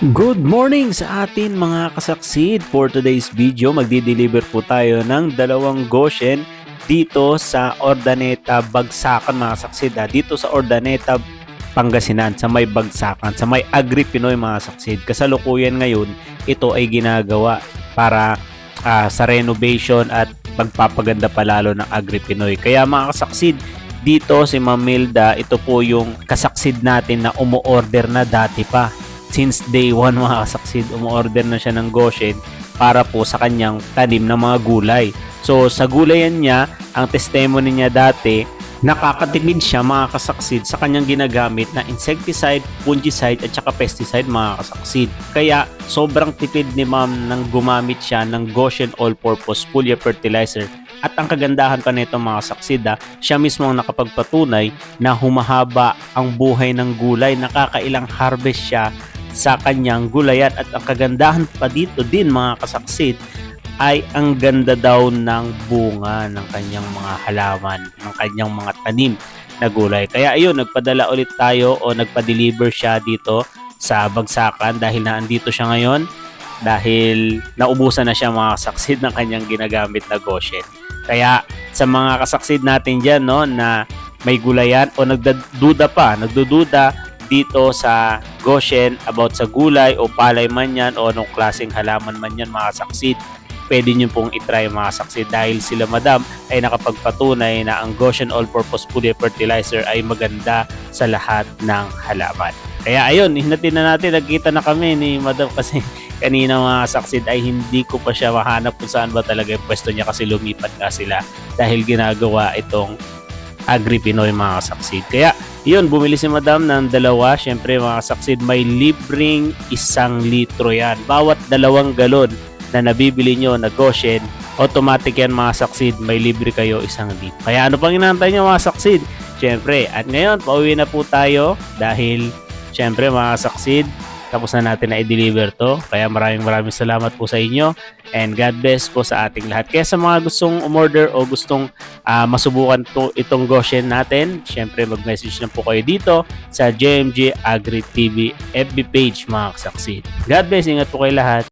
Good morning sa atin mga kasaksid. For today's video, magdi-deliver po tayo ng dalawang Goshen dito sa Ordaneta, Bagsakan mga kasaksid. Dito sa Ordaneta, Pangasinan, sa may Bagsakan, sa may Agri Pinoy mga kasaksid. Kasalukuyan ngayon, ito ay ginagawa para sa renovation at pagpapaganda palalo ng Agri Pinoy. Kaya mga kasaksid, dito si Ma'am Milda, ito po yung kasaksid natin na umu-order na dati pa. Since day 1 mga kasaksid, umu-order na siya ng Goshen para po sa kanyang tanim ng mga gulay. So sa gulayan niya, ang testimony niya dati, nakakatipid siya mga kasaksid sa kanyang ginagamit na insecticide, fungicide at saka pesticide mga kasaksid. Kaya sobrang tipid ni ma'am nang gumamit siya ng Goshen All-Purpose Foliar Fertilizer. At ang kagandahan pa nito mga kasaksid, siya mismo ang nakapagpatunay na humahaba ang buhay ng gulay, nakakailang harvest siya sa kanyang gulayan. At ang kagandahan pa dito din mga kasaksid ay ang ganda daw ng bunga ng kanyang mga halaman, ng kanyang mga tanim na gulay. Kaya ayun, nagpadala ulit tayo o nagpa-deliver siya dito sa Bagsakan dahil naandito siya ngayon, dahil naubusan na siya mga kasaksid ng kanyang ginagamit na Goshen. Kaya sa mga kasaksid natin dyan no, na may gulayan o nagdududa dito sa Goshen about sa gulay o palay man yan o anong klaseng halaman man yan mga saksid, pwede nyo pong itry mga saksid dahil sila madam ay nakapagpatunay na ang Goshen All-Purpose Foliar Fertilizer ay maganda sa lahat ng halaman. Kaya ayun, hinatin na natin, nagkita na kami ni madam kasi kanina mga saksid ay hindi ko pa siya mahanap kung saan ba talaga yung pwesto niya kasi lumipat nga sila dahil ginagawa itong Agri Pinoy mga saksid. Kaya yun, bumili si madam ng dalawa. Syempre mga saksid, may libreng 1 litro yan. Bawat 2 galon na nabibili nyo na Goshen, automatic yan mga saksid, may libre kayo 1 litro. Kaya ano pang inaantay nyo mga saksid? Syempre, at ngayon pauwi na po tayo dahil syempre mga saksid, tapos na natin na i-deliver to. Kaya maraming salamat po sa inyo and God bless po sa ating lahat. Kaya sa mga gustong umorder o gustong masubukan to itong Goshen natin, syempre mag-message na po kayo dito sa JMG Agri TV FB page mga kasaksid. God bless, ingat po kayo lahat.